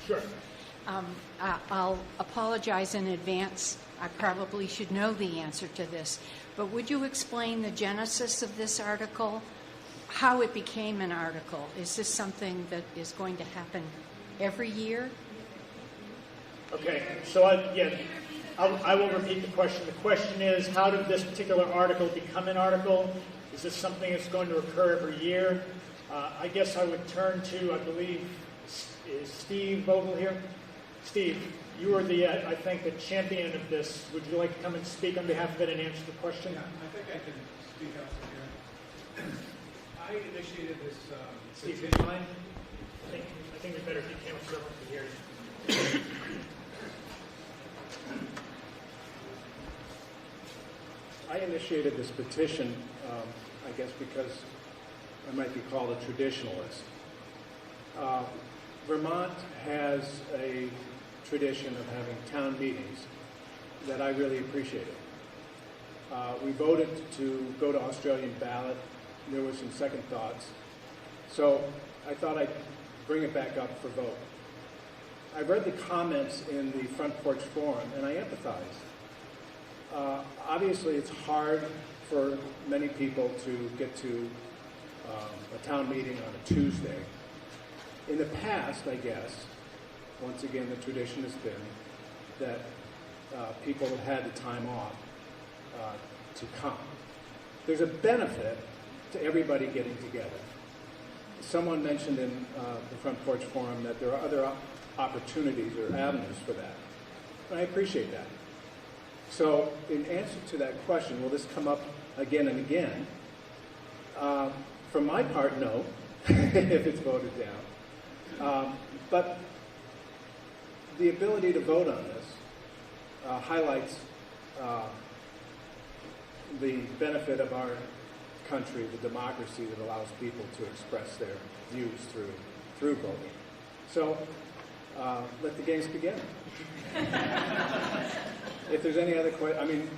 Sure. I'll apologize in advance. I probably should know the answer to this. But would you explain the genesis of this article? how it became an article. Is this something that is going to happen every year? Okay, so I will repeat the question. The question is, how did this particular article become an article? Is this something that's going to occur every year? I guess I would turn to, I believe, is Steve Vogel here? Steve, you are I think, the champion of this. Would you like to come and speak on behalf of it and answer the question? Yeah, I think I can speak out here. I initiated this. Steve, do you mind? I think it's better if you came up so everyone can hear you. I initiated this petition, I guess because I might be called a traditionalist. Vermont has a tradition of having town meetings that I really appreciated. We voted to go to Australian ballot. There were some second thoughts. So I thought I'd bring it back up for vote. I read the comments in the Front Porch Forum, and I empathize. Obviously, it's hard for many people to get to a town meeting on a Tuesday. In the past, I guess, once again, the tradition has been that people have had the time off to come. There's a benefit to everybody getting together. Someone mentioned in the Front Porch Forum that there are other opportunities or avenues for that. And I appreciate that. So in answer to that question, will this come up again and again? From my part, no, if it's voted down. But the ability to vote on this highlights the benefit of our country, the democracy that allows people to express their views through voting. So let the games begin. If there's any other questions, I mean,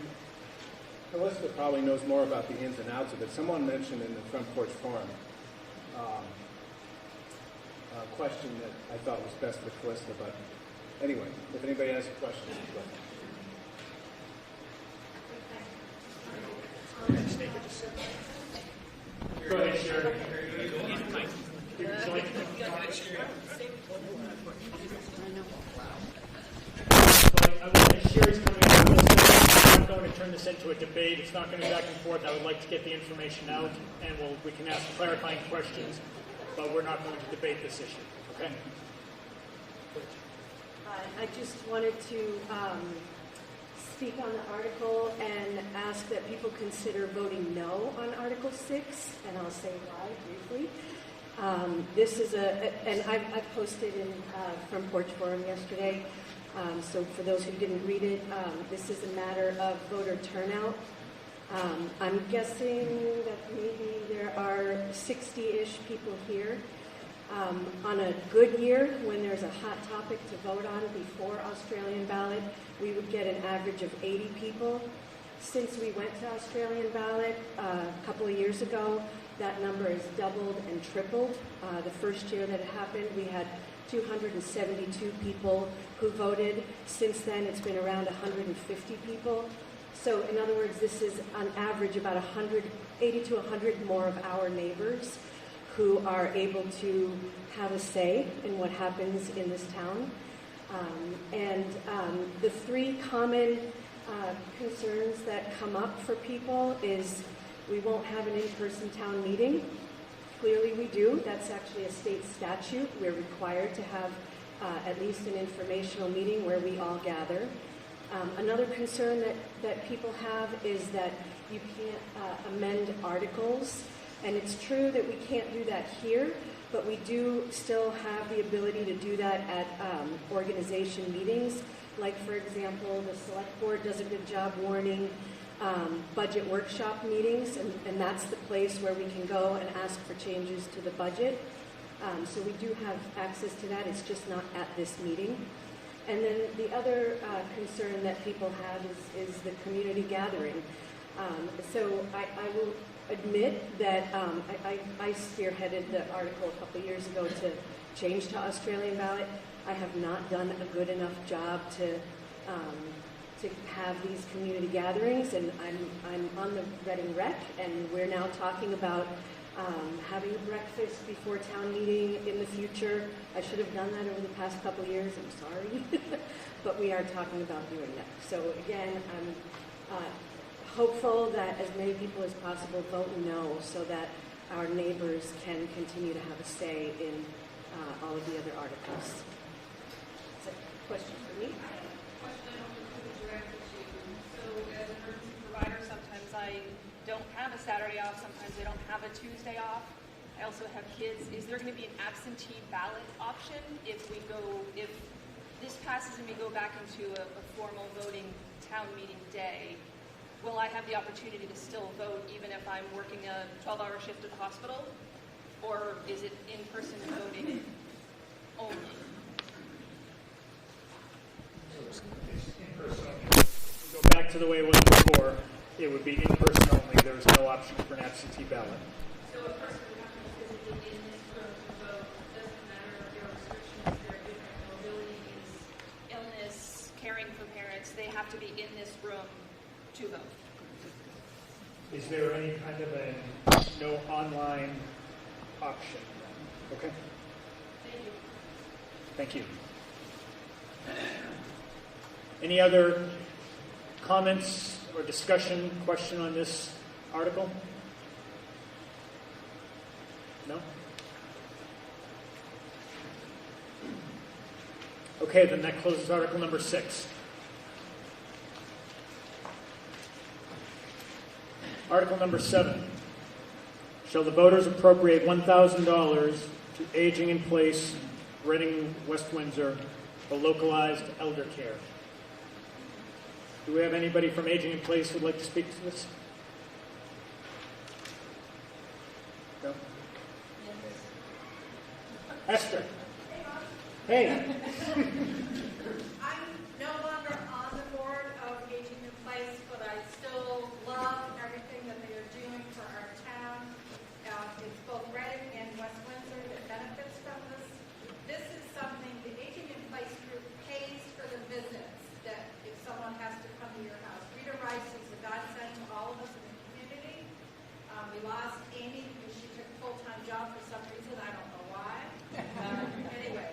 Callista probably knows more about the ins and outs of it. Someone mentioned in the Front Porch Forum a question that I thought was best for Callista, but anyway, if anybody has a question, go ahead, Sherry. Sherry's coming up with this. I'm not going to turn this into a debate. It's not going to be back and forth. I would like to get the information out, and we can ask clarifying questions, but we're not going to debate this issue. Okay? I just wanted to speak on the article and ask that people consider voting no on Article 6, and I'll say why briefly. This is and I posted in Front Porch Forum yesterday. So for those who didn't read it, this is a matter of voter turnout. I'm guessing that maybe there are 60-ish people here. On a good year, when there's a hot topic to vote on before Australian ballot, we would get an average of 80 people. Since we went to Australian ballot a couple of years ago, that number has doubled and tripled. The first year that it happened, we had 272 people who voted. Since then, it's been around 150 people. So in other words, this is on average about 80 to 100 more of our neighbors who are able to have a say in what happens in this town. The three common concerns that come up for people is we won't have an in-person town meeting. Clearly we do. That's actually a state statute. We're required to have at least an informational meeting where we all gather. Another concern that people have is that you can't amend articles. And it's true that we can't do that here, but we do still have the ability to do that at organization meetings. Like, for example, the select board does a good job warning budget workshop meetings, and that's the place where we can go and ask for changes to the budget. So we do have access to that. It's just not at this meeting. And then the other concern that people have is the community gathering. So I will admit that I spearheaded the article a couple of years ago to change to Australian ballot. I have not done a good enough job to to have these community gatherings, and I'm on the Reading Rec, and we're now talking about having breakfast before town meeting in the future. I should have done that over the past couple of years, I'm sorry, but we are talking about doing that. So again, I'm hopeful that as many people as possible vote no, so that our neighbors can continue to have a say in all of the other articles. Is that a question for me? Question I don't know who to direct it to. So as an emergency provider, sometimes I don't have a Saturday off, sometimes I don't have a Tuesday off. I also have kids. Is there going to be an absentee ballot option if this passes and we go back into a formal voting town meeting day? Will I have the opportunity to still vote even if I'm working a 12-hour shift at the hospital? Or is it in-person voting only? Go back to the way it was before. It would be in person only. There is no option for an absentee ballot. So a person would have to be physically in this room to vote. Doesn't matter if there are restrictions, there are different mobilities, illness, caring for parents. They have to be in this room to vote. Is there any kind of a no online option? Okay. Thank you. Thank you. Any other comments or discussion, question on this article? No? Okay, then that closes article number 6. Article number 7. Shall the voters appropriate $1,000 to Aging in Place, Reading, West Windsor, for localized elder care? Do we have anybody from Aging in Place who would like to speak to this? No? Esther. Hey. I'm no longer on the board of Aging in Place, but I still love everything that they are doing for our town. It's both Reading and West Windsor that benefits from this. This is something the Aging in Place group pays for the visits that if someone has to come to your house. Rita Rice is a godsend to all of us in the community. We lost Amy because she took a full-time job for some reason. I don't know why. Anyway,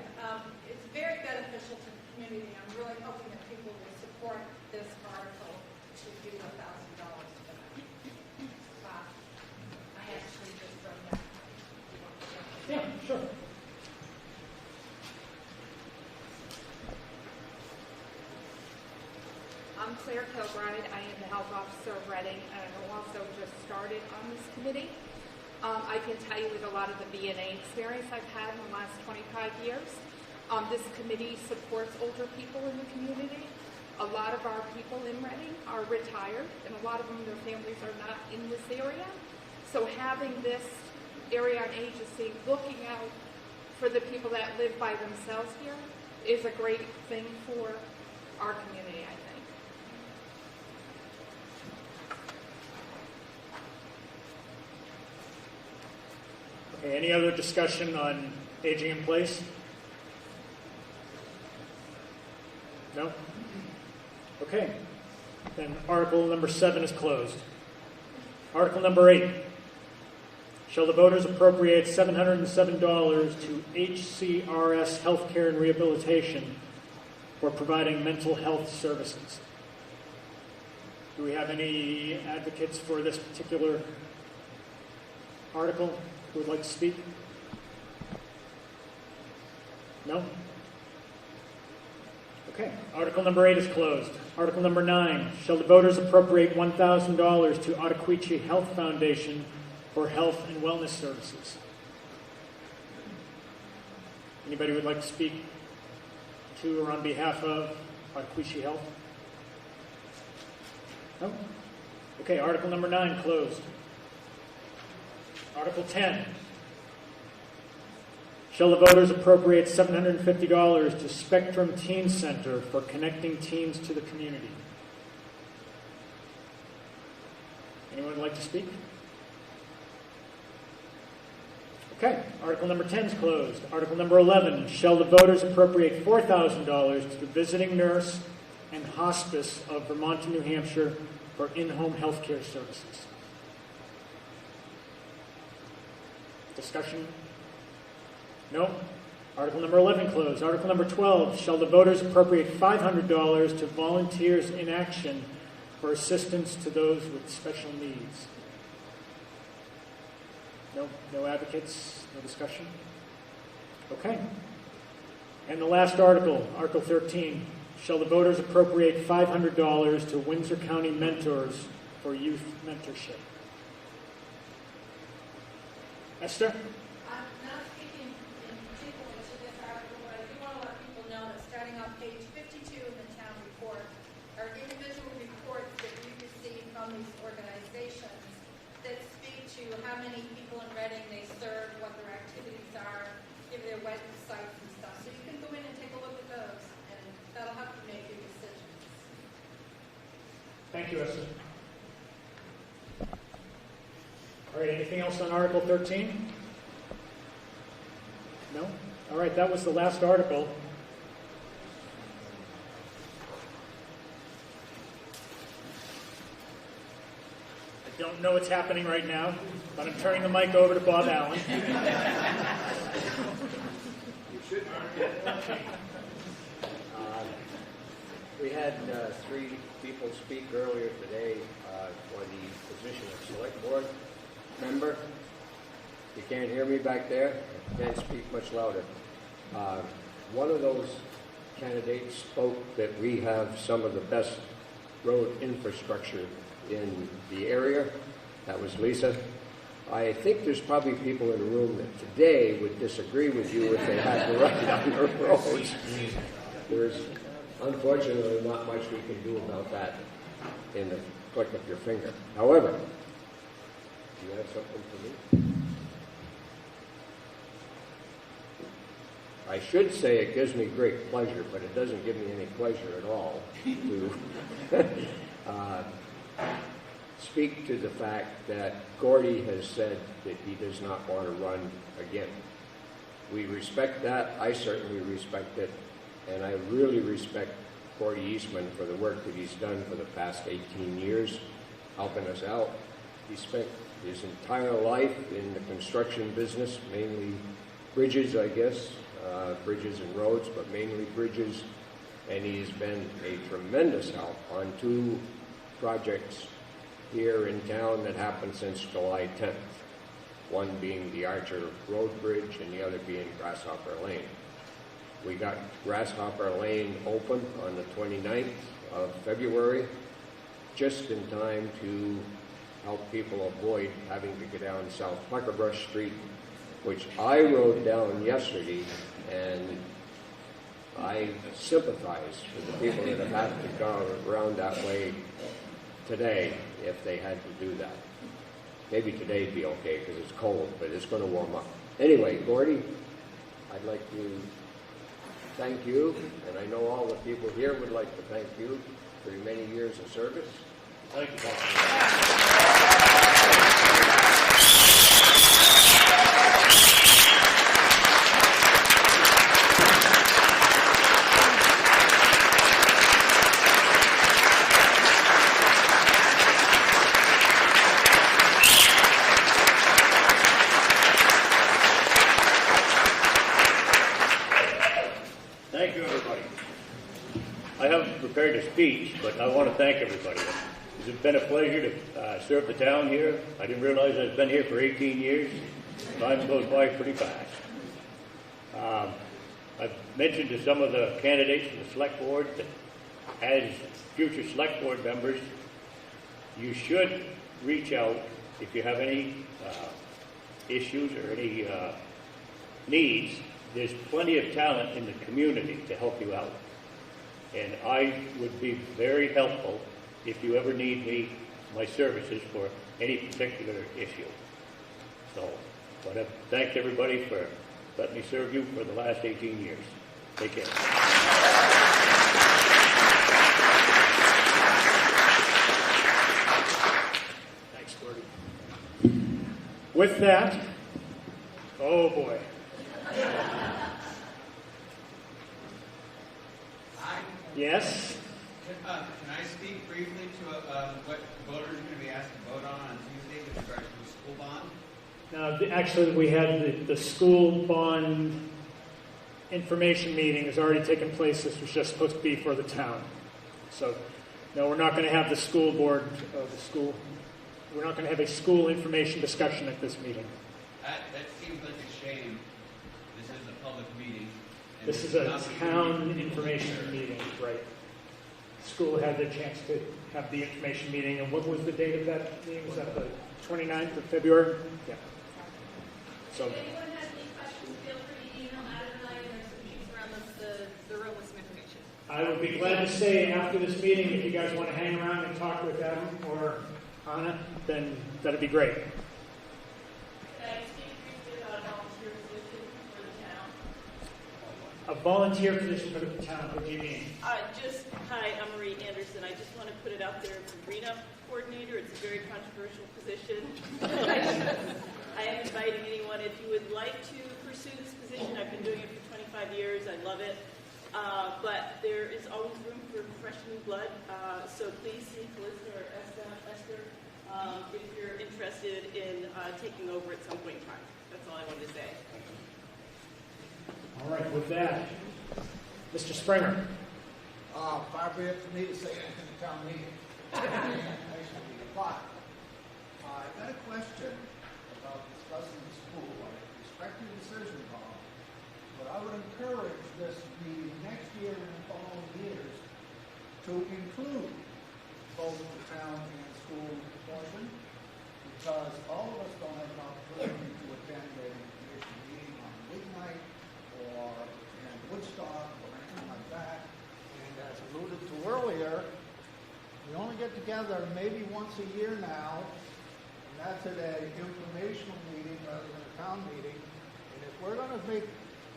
it's very beneficial to the community. I'm really hoping that people will support this article to do $1,000 to them. I actually just wrote that. Yeah, sure. I'm Claire Kilbride. I am the health officer of Reading, and I'm also just started on this committee. I can tell you with a lot of the VNA experience I've had in the last 25 years, this committee supports older people in the community. A lot of our people in Reading are retired, and a lot of them, their families are not in this area. So having this area on agency looking out for the people that live by themselves here is a great thing for our community, I think. Okay, any other discussion on Aging in Place? No? Okay. Then article number 7 is closed. Article number 8. Shall the voters appropriate $707 to HCRS Healthcare and Rehabilitation for providing mental health services? Do we have any advocates for this particular article who would like to speak? No? Okay. Article number 8 is closed. Article number 9. Shall the voters appropriate $1,000 to Ottaquiche Health Foundation for health and wellness services? Anybody would like to speak to or on behalf of Ottaquiche Health? No? Okay. Article number 9 closed. Article 10. Shall the voters appropriate $750 to Spectrum Teen Center for connecting teens to the community? Anyone would like to speak? Okay. Article number 10 is closed. Article number 11. Shall the voters appropriate $4,000 to the Visiting Nurse and Hospice of Vermont and New Hampshire for in-home health care services. Discussion? No? Article number 11 closed. Article number 12, shall the voters appropriate $500 to Volunteers in Action for assistance to those with special needs? No? No advocates? No discussion? Okay. And the last article, Article 13, shall the voters appropriate $500 to Windsor County Mentors for youth mentorship? Esther? I'm not speaking in particular to this article, but I do want to let people know that starting on page 52 in the town report are individual reports that we receive from these organizations that speak to how many people in Reading they serve, what their activities are, give their websites and stuff. So you can go in and take a look at those, and that'll help you make your decisions. Thank you, Esther. All right, anything else on Article 13? No? All right, that was the last article. I don't know what's happening right now, but I'm turning the mic over to Bob Allen. We had 3 people speak earlier today for the position of select board member. You can't hear me back there? Can't speak much louder. One of those candidates spoke that we have some of the best road infrastructure in the area. That was Lisa. I think there's probably people in the room that today would disagree with you if they had to ride on the roads. There's unfortunately not much we can do about that in the click of your finger. However, do you have something for me? I should say it gives me great pleasure, but it doesn't give me any pleasure at all to speak to the fact that Gordy has said that he does not want to run again. We respect that. I certainly respect it. And I really respect Gordy Eastman for the work that he's done for the past 18 years, helping us out. He spent his entire life in the construction business, mainly bridges, I guess, bridges and roads, but mainly bridges. And he's been a tremendous help on 2 projects here in town that happened since July 10th. One being the Archer Road Bridge and the other being Grasshopper Lane. We got Grasshopper Lane open on the 29th of February, just in time to help people avoid having to go down South Puckerbrush Street, which I rode down yesterday, and I sympathize with the people that have had to go around that way today if they had to do that. Maybe today'd be okay because it's cold, but it's going to warm up. Anyway, Gordy, I'd like to thank you, and I know all the people here would like to thank you for your many years of service. Thank you, Bob. Thank you, everybody. I haven't prepared a speech, but I want to thank everybody. It's been a pleasure to serve the town here. I didn't realize I've been here for 18 years. Time goes by pretty fast. I've mentioned to some of the candidates for the select board that as future select board members, you should reach out if you have any issues or any needs. There's plenty of talent in the community to help you out. And I would be very helpful if you ever need me, my services for any particular issue. So, but thanks everybody for letting me serve you for the last 18 years. Take care. Thanks, Gordy. With that, oh boy. Yes? Can I speak briefly to what voters are going to be asked to vote on Tuesday with regards to the school bond? Actually, we had the school bond information meeting has already taken place. This was just supposed to be for the town. So, no, we're not going to have the school board, we're not going to have a school information discussion at this meeting. That seems like a shame. This is a public meeting. This is a town information meeting, right? School had their chance to have the information meeting, and what was the date of that meeting? Was that the 29th of February? Yeah. So. If anyone has any questions, feel free to email Adam and I, and there's some sheets around the room with some information. I would be glad to stay after this meeting if you guys want to hang around and talk with Adam or Anna, then that'd be great. Can I speak briefly about a volunteer position for the town? A volunteer position for the town, what do you mean? Hi, I'm Marie Anderson. I just want to put it out there for green-up coordinator. It's a very controversial position. I am inviting anyone, if you would like to pursue this position. I've been doing it for 25 years. I love it. But there is always room for fresh new blood. So please see Calista or Esther if you're interested in taking over at some point in time. That's all I wanted to say. All right, with that, Mr. Springer. Far be it for me to say anything at town meeting. But I've got a question about discussing the school. I respect your decision, Bob, but I would encourage this meeting next year and the following years to include both the town and school portion, because all of us don't have an opportunity to attend a commission meeting on weeknight or in Woodstock or anything like that. And as alluded to earlier, we only get together maybe once a year now, and that's at an informational meeting rather than a town meeting. And if we're going to make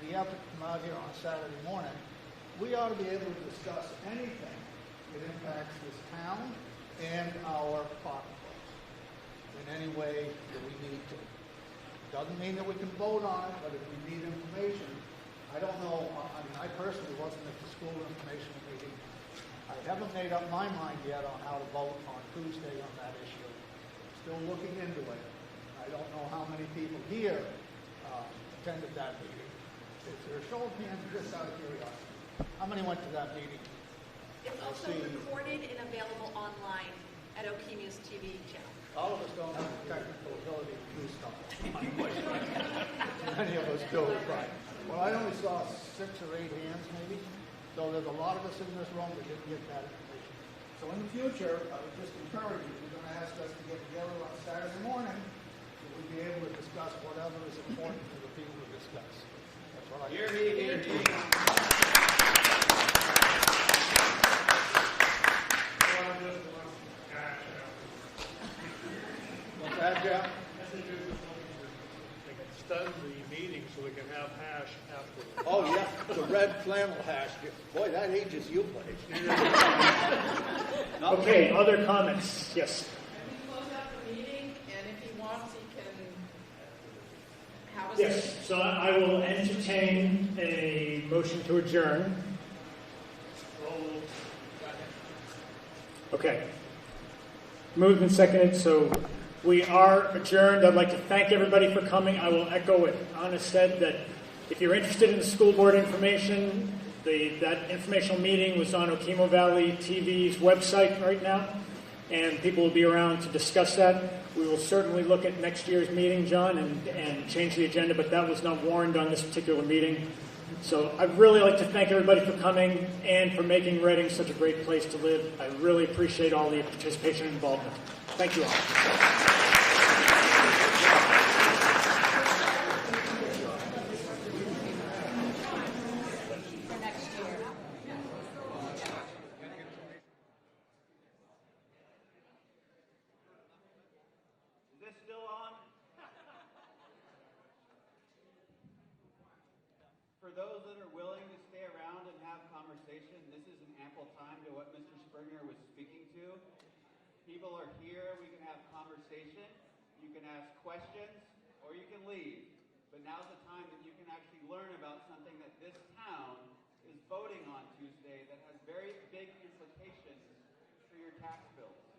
the effort to come out here on Saturday morning, we ought to be able to discuss anything that impacts this town and our pocketbooks in any way that we need to. Doesn't mean that we can vote on it, but if we need information, I don't know, I personally wasn't at the school information meeting. I haven't made up my mind yet on how to vote on Tuesday on that issue. Still looking into it. I don't know how many people here attended that meeting. Is there a show of hands just out of curiosity? How many went to that meeting? It's also recorded and available online at Okemia's TV channel. All of us don't have the technical ability to do stuff. Many of us do, right? Well, I only saw 6 or 8 hands maybe, so there's a lot of us in this room that didn't get that information. So in the future, I would just encourage you, if you're going to ask us to get together on Saturday morning, that we'd be able to discuss whatever is important to the people to discuss. That's what I Hear me, hear me. What's that, Jeff? Extend the meeting so we can have hash afterwards. Oh, yeah, the red flannel hash. Boy, that ages you, buddy. Okay, other comments? Yes. We close out the meeting, and if he wants, he can have us. Yes, so I will entertain a motion to adjourn. Okay. Moved and seconded, so we are adjourned. I'd like to thank everybody for coming. I will echo what Anna said, that if you're interested in the school board information, that informational meeting was on Okemo Valley TV's website right now, and people will be around to discuss that. We will certainly look at next year's meeting, John, and change the agenda, but that was not warned on this particular meeting. So I'd really like to thank everybody for coming and for making Reading such a great place to live. I really appreciate all the participation and involvement. Thank you all. For those that are willing to stay around and have conversation, this is an ample time to what Mr. Springer was speaking to. People are here, we can have conversation, you can ask questions, or you can leave. But now's the time that you can actually learn about something that this town is voting on Tuesday that has very big implications for your tax bills.